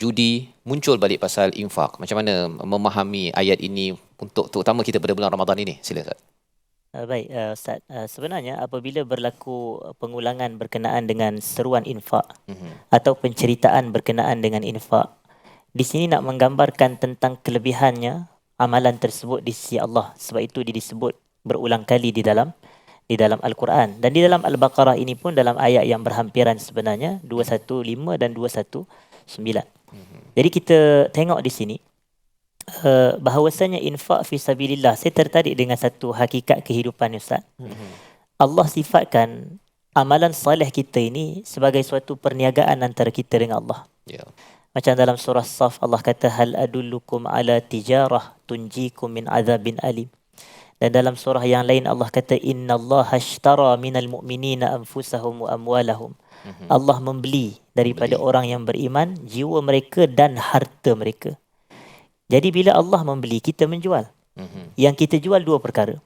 judi, muncul balik pasal infak. Macam mana memahami ayat ini untuk terutama kita pada bulan Ramadan ini? Sila Ustaz. Baik, Ustaz. Sebenarnya apabila berlaku pengulangan berkenaan dengan seruan infak atau penceritaan berkenaan dengan infak, di sini nak menggambarkan tentang kelebihannya amalan tersebut di sisi Allah. Sebab itu dia disebut berulang kali di dalam Al-Quran. Dan di dalam Al-Baqarah ini pun dalam ayat yang berhampiran sebenarnya, 215 dan 219. Jadi kita tengok di sini bahawasanya infak fi sabilillah. Saya tertarik dengan satu hakikat kehidupan Ustaz. Allah sifatkan amalan soleh kita ini sebagai suatu perniagaan antara kita dengan Allah. Macam dalam surah Saf, Allah kata hal adullukum ala tijarah tunjikum min azabin alim. Dan dalam surah yang lain Allah kata innallaha ashtara minal mu'minina anfusahum wa amwalahum. Allah membeli daripada orang yang beriman jiwa mereka dan harta mereka. Jadi bila Allah membeli, kita menjual. Yang kita jual dua perkara.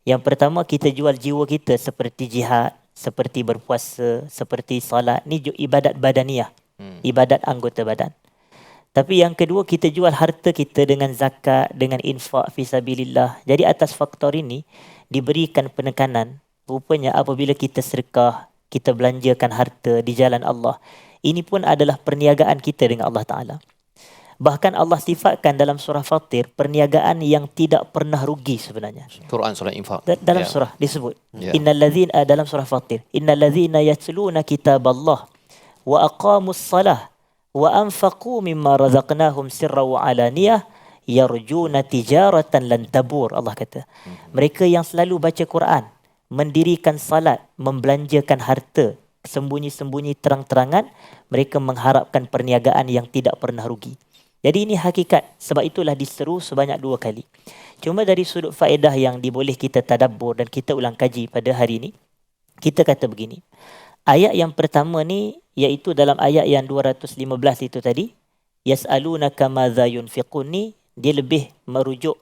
Yang pertama, kita jual jiwa kita seperti jihad, seperti berpuasa, seperti salat. Ni ibadat badaniyah. Ibadat anggota badan. Tapi yang kedua, kita jual harta kita dengan zakat, dengan infak fisabilillah. Jadi atas faktor ini diberikan penekanan. Rupanya apabila kita sedekah, kita belanjakan harta di jalan Allah, ini pun adalah perniagaan kita dengan Allah Ta'ala. Bahkan Allah sifatkan dalam surah Fatir perniagaan yang tidak pernah rugi sebenarnya. Quran surah Infak. Dalam surah disebut. Innallazina dalam surah Fatir. Innallazina yatluna kitaballah wa aqamus salah wa anfaqu mimma razaqnahum sirra wa alaniyah yarjuna tijaratan lan tabur. Allah kata, mereka yang selalu baca Quran, mendirikan salat, membelanjakan harta sembunyi-sembunyi terang-terangan, mereka mengharapkan perniagaan yang tidak pernah rugi. Jadi ini hakikat, sebab itulah diseru sebanyak 2 kali. Cuma dari sudut faedah yang diboleh kita tadabbur dan kita ulang kaji pada hari ini, kita kata begini. Ayat yang pertama ni, iaitu dalam ayat yang 215 itu tadi, yas'alunaka madza yunfiqun ni, dia lebih merujuk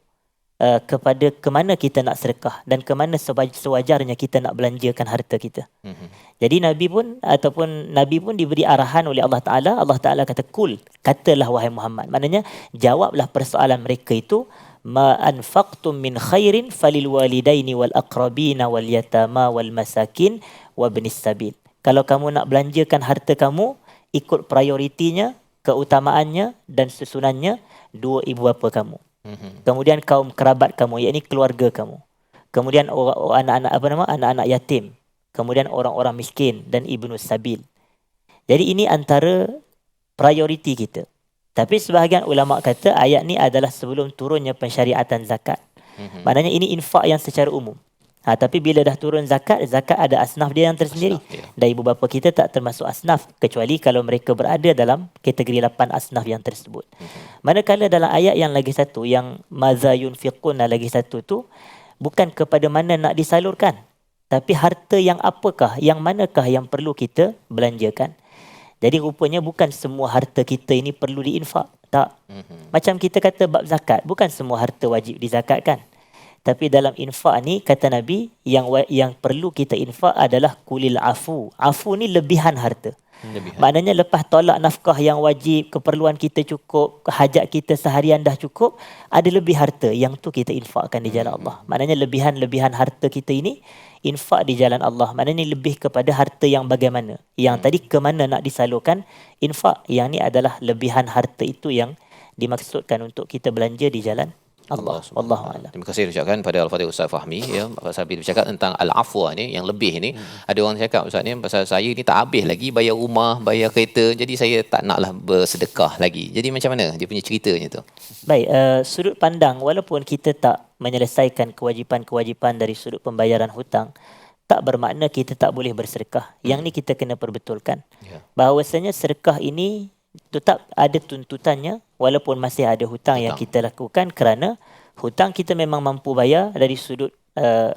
kepada ke mana kita nak sedekah dan ke mana sewajarnya kita nak belanjakan harta kita. Jadi Nabi pun diberi arahan oleh Allah Ta'ala. Allah Ta'ala kata, kul, katalah wahai Muhammad. Maknanya, jawablah persoalan mereka itu, ma anfaqtum min khairin falil walidaini wal aqrabina wal yatama wal masakin wa ibnis sabil. Kalau kamu nak belanjakan harta kamu, ikut prioritinya, keutamaannya dan susunannya, 2 ibu bapa kamu. Kemudian kaum kerabat kamu, yakni keluarga kamu. Kemudian anak-anak yatim. Kemudian orang-orang miskin dan ibnu sabil. Jadi ini antara prioriti kita. Tapi sebahagian ulama kata ayat ni adalah sebelum turunnya pensyariatan zakat. Maknanya ini infak yang secara umum. Tapi bila dah turun zakat, zakat ada asnaf dia yang tersendiri. Dan ibu bapa kita tak termasuk asnaf kecuali kalau mereka berada dalam kategori 8 asnaf yang tersebut. Manakala dalam ayat yang lagi satu, yang maza yunfiqun lagi satu tu, bukan kepada mana nak disalurkan, tapi harta yang apakah, yang manakah yang perlu kita belanjakan. Jadi rupanya bukan semua harta kita ini perlu diinfak. Tak. Macam kita kata bab zakat, bukan semua harta wajib dizakatkan. Tapi dalam infak ni, kata Nabi, yang perlu kita infak adalah kulil afu. Afu ni lebihan harta. Maknanya lepas tolak nafkah yang wajib, keperluan kita cukup, hajat kita seharian dah cukup, ada lebih harta, yang tu kita infakkan di jalan Allah. Maknanya lebihan-lebihan harta kita ini infak di jalan Allah. Maknanya lebih kepada harta yang bagaimana. Yang tadi ke mana nak disalurkan, infak. Yang ni adalah lebihan harta itu yang dimaksudkan untuk kita belanja di jalan Allah. Wallahu a'lam. Terima kasih ucapkan pada Al-Fadhil Ustaz Fahmi ya. Pasal bila bercakap tentang al-afwa ni, yang lebih ni, ada orang cakap Ustaz ni, pasal saya ni tak habis lagi bayar rumah, bayar kereta, jadi saya tak naklah bersedekah lagi. Jadi macam mana dia punya ceritanya tu? Baik, sudut pandang, walaupun kita tak menyelesaikan kewajipan-kewajipan dari sudut pembayaran hutang, tak bermakna kita tak boleh bersedekah. Yang ni kita kena perbetulkan. Bahawasanya sedekah ini tetap ada tuntutannya walaupun masih ada hutang yang kita lakukan, kerana hutang kita memang mampu bayar dari sudut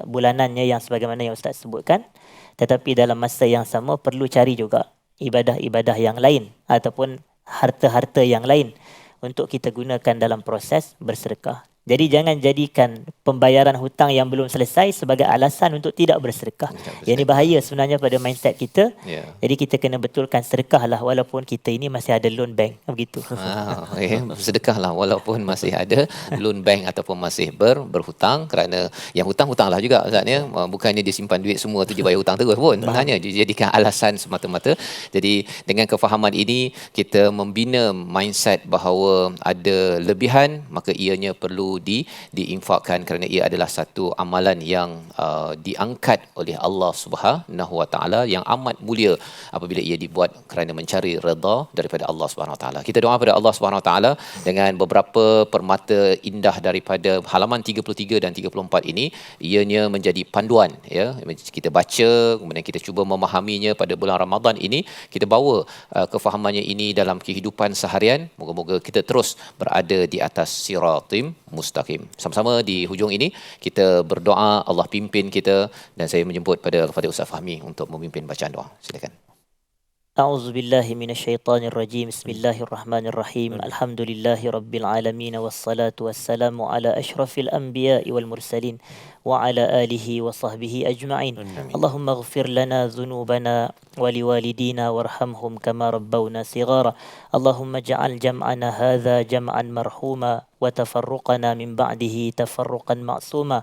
bulanannya yang sebagaimana yang Ustaz sebutkan, tetapi dalam masa yang sama perlu cari juga ibadah-ibadah yang lain ataupun harta-harta yang lain untuk kita gunakan dalam proses bersedekah. Jadi jangan jadikan pembayaran hutang yang belum selesai sebagai alasan untuk tidak bersedekah. Yang ini bahaya sebenarnya pada mindset kita. Jadi kita kena betulkan, sedekahlah walaupun kita ini masih ada loan bank. Begitu. Sedekahlah walaupun masih ada loan bank ataupun masih berhutang, kerana yang hutang-hutanglah juga Ustaz ya. Bukannya dia simpan duit semua tu dia bayar hutang terus pun. Hanya dijadikan alasan semata-mata. Jadi dengan kefahaman ini kita membina mindset bahawa ada lebihan, maka ianya perlu diinfakkan, kerana ia adalah satu amalan yang diangkat oleh Allah Subhanahu Wa Taala, yang amat mulia apabila ia dibuat kerana mencari redha daripada Allah Subhanahu Wa Taala. Kita doa pada Allah Subhanahu Wa Taala dengan beberapa permata indah daripada halaman 33 dan 34 ini, ianya menjadi panduan ya. Kita baca, kemudian kita cuba memahaminya pada bulan Ramadan ini, kita bawa kefahamannya ini dalam kehidupan seharian. Moga-moga kita terus berada di atas siratim mustaqim. Sama-sama di hujung ini kita berdoa Allah pimpin kita, dan saya menjemput pada Al-Fadhil Ustaz Fahmi untuk memimpin bacaan doa. Silakan. أعوذ بالله من الشيطان الرجيم بسم الله الرحمن الرحيم الحمد لله رب العالمين والصلاة والسلام على أشرف الأنبياء والمرسلين وعلى آله وصحبه أجمعين اللهم اغفر لنا ذنوبنا ولوالدينا وارحمهم كما ربونا صغارا اللهم اجعل جمعنا هذا جمعا مرحوما وتفرقنا من بعده تفرقا معصوما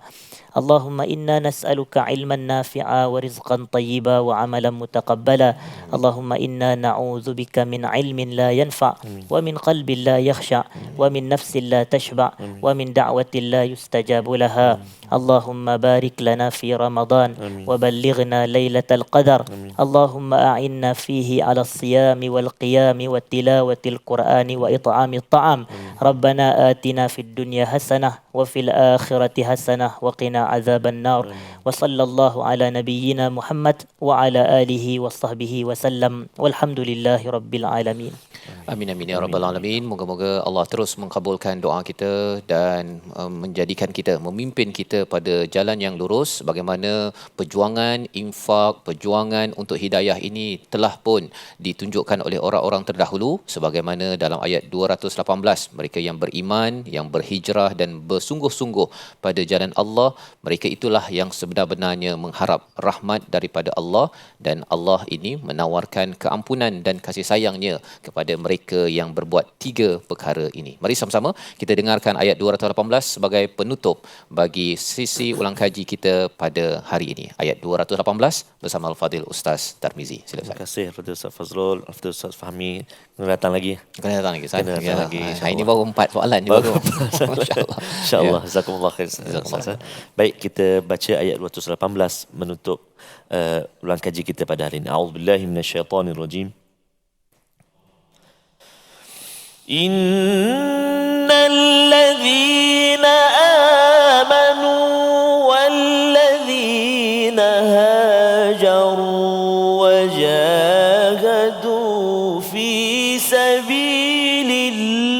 اللهم إنا نسألك علما نافعا ورزقا طيبا وعملا متقبلا اللهم إنا نعوذ بك من علم لا ينفع ومن قلب لا يخشع ومن نفس لا تشبع ومن دعوة لا يستجاب لها اللهم بارك لنا في رمضان وبلغنا ليلة القدر اللهم أعنا فيه على الصيام والقيام والتلاوة القرآن وإطعام الطعام ربنا آتنا في الدنيا حسنة وفي الآخرة حسنة وقنا عذاب النار وصلى الله على نبينا محمد وعلى آله وصحبه وسلم والحمد لله رب العالمين. Amin amin ya rabbal alamin. Moga-moga Allah terus mengabulkan doa kita dan menjadikan kita, memimpin kita pada jalan yang lurus. Bagaimana perjuangan infak, perjuangan untuk hidayah ini telah pun ditunjukkan oleh orang-orang terdahulu, sebagaimana dalam ayat 218, mereka yang beriman, yang berhijrah dan bersungguh-sungguh pada jalan Allah, mereka itulah yang sebenar-benarnya mengharap rahmat daripada Allah, dan Allah ini menawarkan keampunan dan kasih sayangnya kepada mereka yang berbuat tiga perkara ini. Mari sama-sama kita dengarkan ayat 218 sebagai penutup bagi sesi ulang kaji kita pada hari ini. Ayat 218 bersama Al-Fadhil Ustaz Tarmizi. Silakan. Terima kasih kepada Ustaz Fazrul, Al-Fadhil Ustaz Fahmi. Kena datang lagi. Kena datang lagi. Kena datang lagi. Ini baru 4 soalan ni baru. Masya-Allah. Insya-Allah. Jazakumullah khair. Baik, kita baca ayat 218 menutup ulang kaji kita pada hari ini. A'udzubillahi minasyaitonirrajim. Innal ladzina amanu wal ladzina وجاهدوا في سبيل الله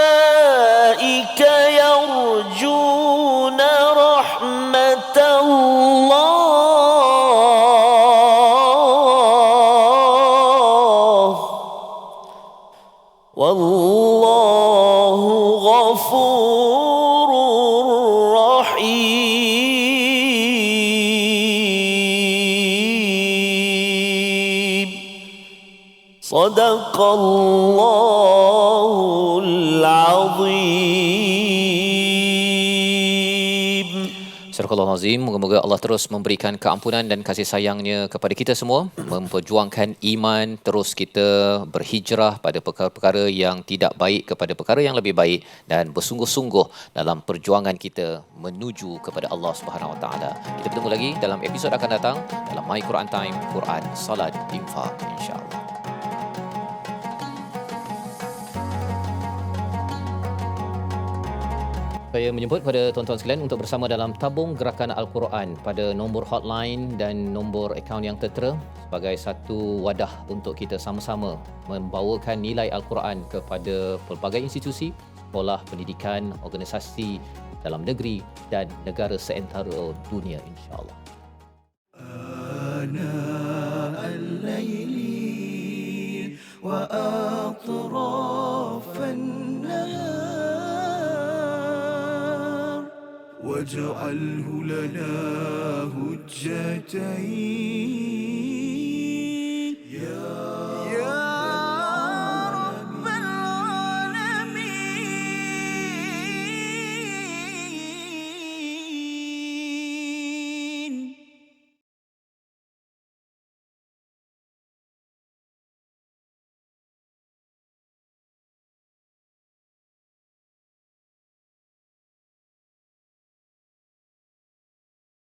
أولئك يرجون رحمة الله والله غفور رحيم صدق الله العظيم. Surah Al-Azim, moga-moga Allah terus memberikan keampunan dan kasih sayangnya kepada kita semua, memperjuangkan iman, terus kita berhijrah pada perkara-perkara yang tidak baik kepada perkara yang lebih baik dan bersungguh-sungguh dalam perjuangan kita menuju kepada Allah Subhanahu Wa Taala. Kita bertemu lagi dalam episod akan datang dalam My Quran Time, Quran, Salat, Infak, insya-Allah. Saya menjemput pada tuan-tuan sekalian untuk bersama dalam tabung gerakan Al-Quran pada nombor hotline dan nombor akaun yang tertera sebagai satu wadah untuk kita sama-sama membawakan nilai Al-Quran kepada pelbagai institusi, sekolah, pendidikan, organisasi dalam negeri dan negara seantero dunia, insya-Allah. واجعله لنا هجتين